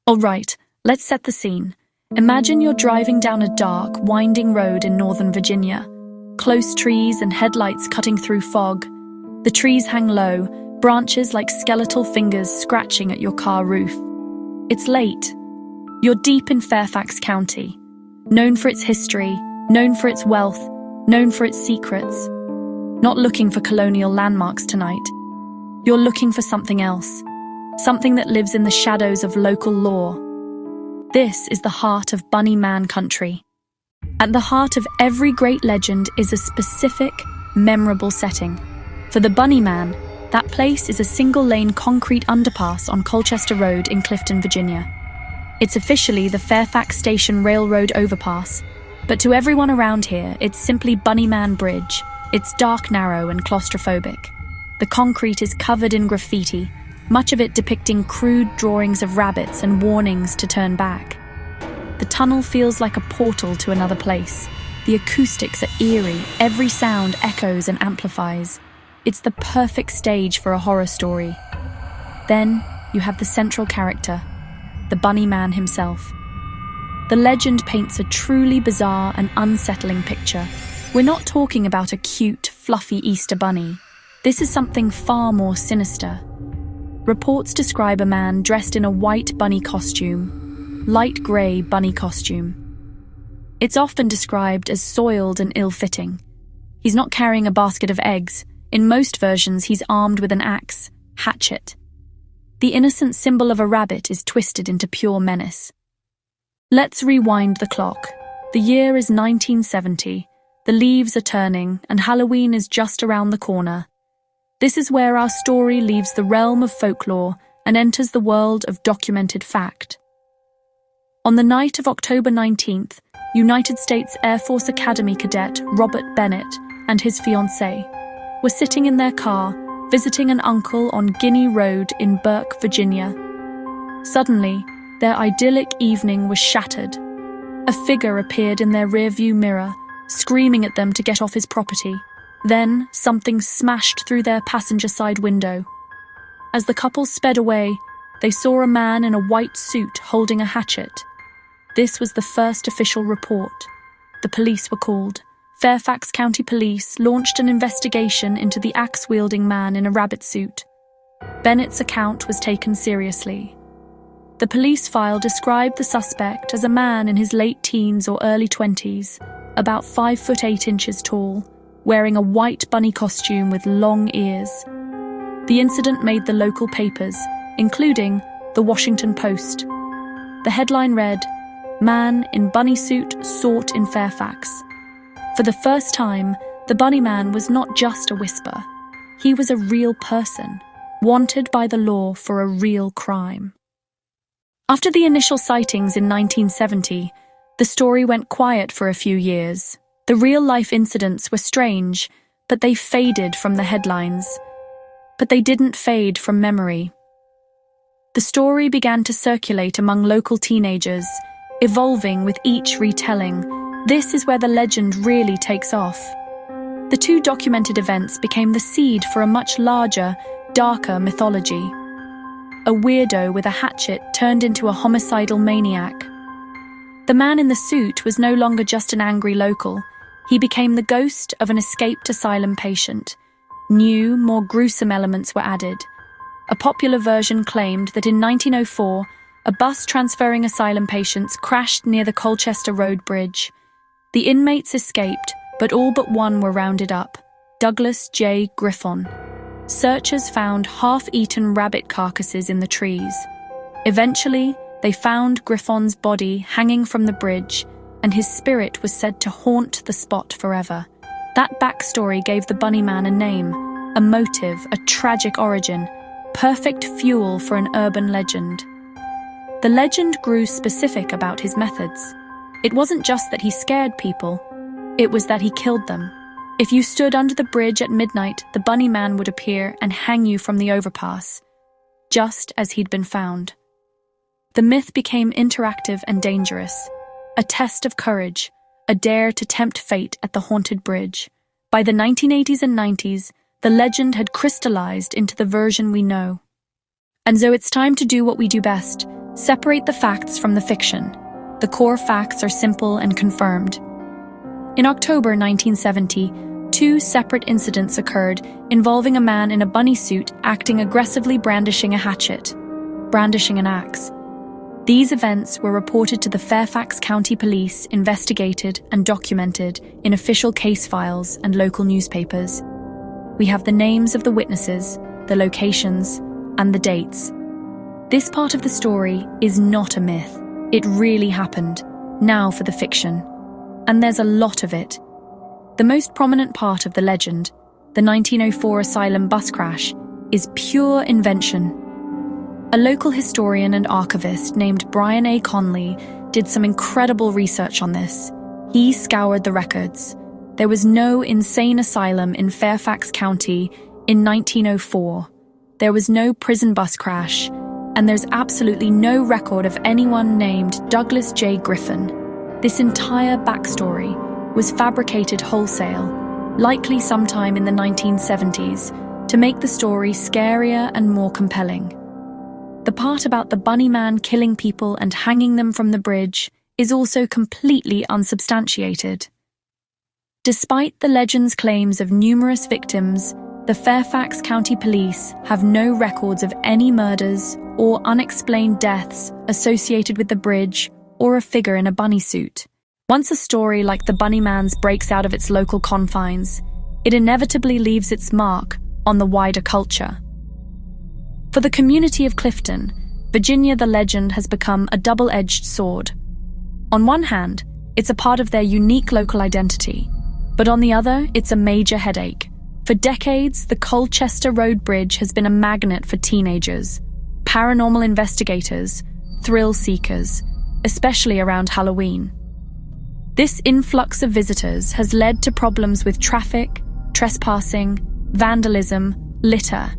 Alright, let's set the scene. Imagine you're driving down a dark, winding road in Northern Virginia. Close trees and headlights cutting through fog. The trees hang low, branches like skeletal fingers scratching at your car roof. It's late. You're deep in Fairfax County, known for its history, known for its wealth, known for its secrets. Not looking for colonial landmarks tonight. You're looking for something else, something that lives in the shadows of local lore. This is the heart of Bunny Man Country. At the heart of every great legend is a specific, memorable setting. For the Bunny Man, that place is a single-lane concrete underpass on Colchester Road in Clifton, Virginia. It's officially the Fairfax Station Railroad overpass, but to everyone around here, it's simply Bunny Man Bridge. It's dark, narrow, and claustrophobic. The concrete is covered in graffiti, much of it depicting crude drawings of rabbits and warnings to turn back. The tunnel feels like a portal to another place. The acoustics are eerie, every sound echoes and amplifies. It's the perfect stage for a horror story. Then you have the central character, the Bunny Man himself. The legend paints a truly bizarre and unsettling picture. We're not talking about a cute, fluffy Easter bunny. This is something far more sinister. Reports describe a man dressed in a white bunny costume, light grey bunny costume. It's often described as soiled and ill-fitting. He's not carrying a basket of eggs. In most versions, he's armed with an axe, hatchet. The innocent symbol of a rabbit is twisted into pure menace. Let's rewind the clock. The year is 1970. The leaves are turning, and Halloween is just around the corner. This is where our story leaves the realm of folklore and enters the world of documented fact. On the night of October 19th, United States Air Force Academy cadet Robert Bennett and his fiancée were sitting in their car, visiting an uncle on Guinea Road in Burke, Virginia. Suddenly, their idyllic evening was shattered. A figure appeared in their rearview mirror, screaming at them to get off his property. Then, something smashed through their passenger side window. As the couple sped away, they saw a man in a white suit holding a hatchet. This was the first official report. The police were called. Fairfax County Police launched an investigation into the axe-wielding man in a rabbit suit. Bennett's account was taken seriously. The police file described the suspect as a man in his late teens or early 20s, about 5'8" tall, wearing a white bunny costume with long ears. The incident made the local papers, including the Washington Post. The headline read, "Man in bunny suit sought in Fairfax." For the first time, the Bunny Man was not just a whisper. He was a real person, wanted by the law for a real crime. After the initial sightings in 1970, the story went quiet for a few years. The real-life incidents were strange, but they faded from the headlines. But they didn't fade from memory. The story began to circulate among local teenagers, evolving with each retelling. This is where the legend really takes off. The two documented events became the seed for a much larger, darker mythology. A weirdo with a hatchet turned into a homicidal maniac. The man in the suit was no longer just an angry local. He became the ghost of an escaped asylum patient. New, more gruesome elements were added. A popular version claimed that in 1904, a bus transferring asylum patients crashed near the Colchester Road Bridge. The inmates escaped, but all but one were rounded up, Douglas J. Griffon. Searchers found half-eaten rabbit carcasses in the trees. Eventually, they found Griffon's body hanging from the bridge, and his spirit was said to haunt the spot forever. That backstory gave the Bunny Man a name, a motive, a tragic origin, perfect fuel for an urban legend. The legend grew specific about his methods. It wasn't just that he scared people, it was that he killed them. If you stood under the bridge at midnight, the Bunny Man would appear and hang you from the overpass, just as he'd been found. The myth became interactive and dangerous, a test of courage, a dare to tempt fate at the haunted bridge. By the 1980s and 90s, the legend had crystallized into the version we know. And so it's time to do what we do best, Separate the facts from the fiction. The core facts are simple and confirmed. In October 1970, 2 separate incidents occurred involving a man in a bunny suit acting aggressively, brandishing a hatchet, brandishing an axe. These events were reported to the Fairfax County Police, investigated and documented in official case files and local newspapers. We have the names of the witnesses, the locations, and the dates. This part of the story is not a myth. It really happened. Now for the fiction. And there's a lot of it. The most prominent part of the legend, the 1904 asylum bus crash, is pure invention. A local historian and archivist named Brian A. Conley did some incredible research on this. He scoured the records. There was no insane asylum in Fairfax County in 1904. There was no prison bus crash, and there's absolutely no record of anyone named Douglas J. Griffin. This entire backstory was fabricated wholesale, likely sometime in the 1970s, to make the story scarier and more compelling. The part about the bunny man killing people and hanging them from the bridge is also completely unsubstantiated. Despite the legend's claims of numerous victims, the Fairfax County Police have no records of any murders or unexplained deaths associated with the bridge or a figure in a bunny suit. Once a story like the Bunny Man's breaks out of its local confines, it inevitably leaves its mark on the wider culture. For the community of Clifton, Virginia, the legend has become a double-edged sword. On one hand, it's a part of their unique local identity, but on the other, it's a major headache. For decades, the Colchester Road Bridge has been a magnet for teenagers, paranormal investigators, thrill seekers, especially around Halloween. This influx of visitors has led to problems with traffic, trespassing, vandalism, litter.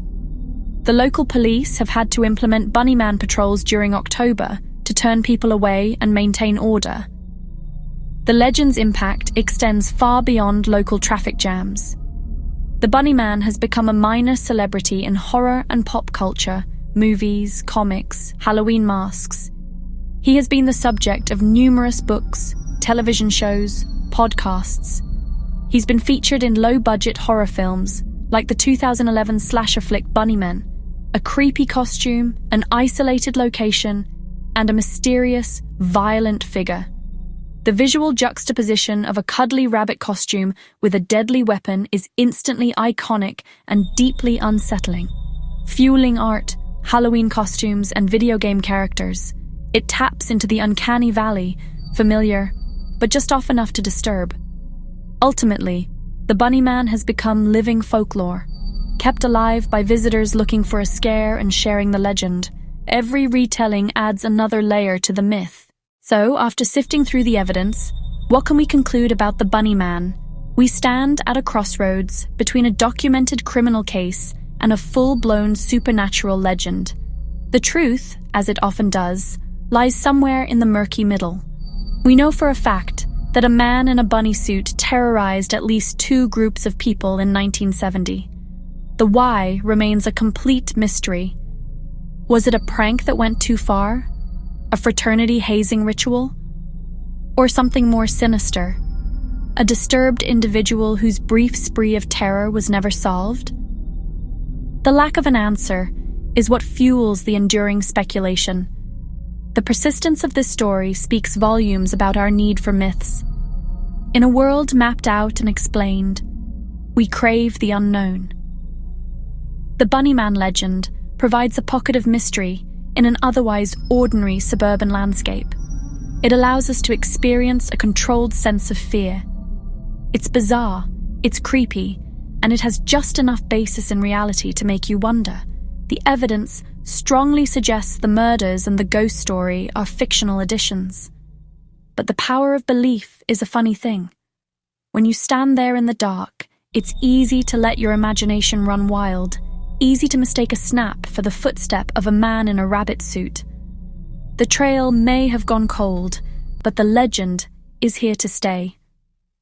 The local police have had to implement bunnyman patrols during October to turn people away and maintain order. The legend's impact extends far beyond local traffic jams. The bunnyman has become a minor celebrity in horror and pop culture, movies, comics, Halloween masks. He has been the subject of numerous books, television shows, podcasts. He's been featured in low-budget horror films like the 2011 slasher flick Bunnymen, a creepy costume, an isolated location, and a mysterious, violent figure. The visual juxtaposition of a cuddly rabbit costume with a deadly weapon is instantly iconic and deeply unsettling. Fueling art, Halloween costumes, and video game characters, it taps into the uncanny valley, familiar, but just off enough to disturb. Ultimately, the Bunnyman has become living folklore, kept alive by visitors looking for a scare and sharing the legend. Every retelling adds another layer to the myth. So, after sifting through the evidence, what can we conclude about the Bunnyman? We stand at a crossroads between a documented criminal case and a full-blown supernatural legend. The truth, as it often does, lies somewhere in the murky middle. We know for a fact that a man in a bunny suit terrorized at least 2 groups of people in 1970. The why remains a complete mystery. Was it a prank that went too far? A fraternity hazing ritual? Or something more sinister? A disturbed individual whose brief spree of terror was never solved? The lack of an answer is what fuels the enduring speculation. The persistence of this story speaks volumes about our need for myths. In a world mapped out and explained, we crave the unknown. The Bunnyman legend provides a pocket of mystery in an otherwise ordinary suburban landscape. It allows us to experience a controlled sense of fear. It's bizarre, it's creepy, and it has just enough basis in reality to make you wonder. The evidence strongly suggests the murders and the ghost story are fictional additions. But the power of belief is a funny thing. When you stand there in the dark, it's easy to let your imagination run wild, easy to mistake a snap for the footstep of a man in a rabbit suit. The trail may have gone cold, but the legend is here to stay.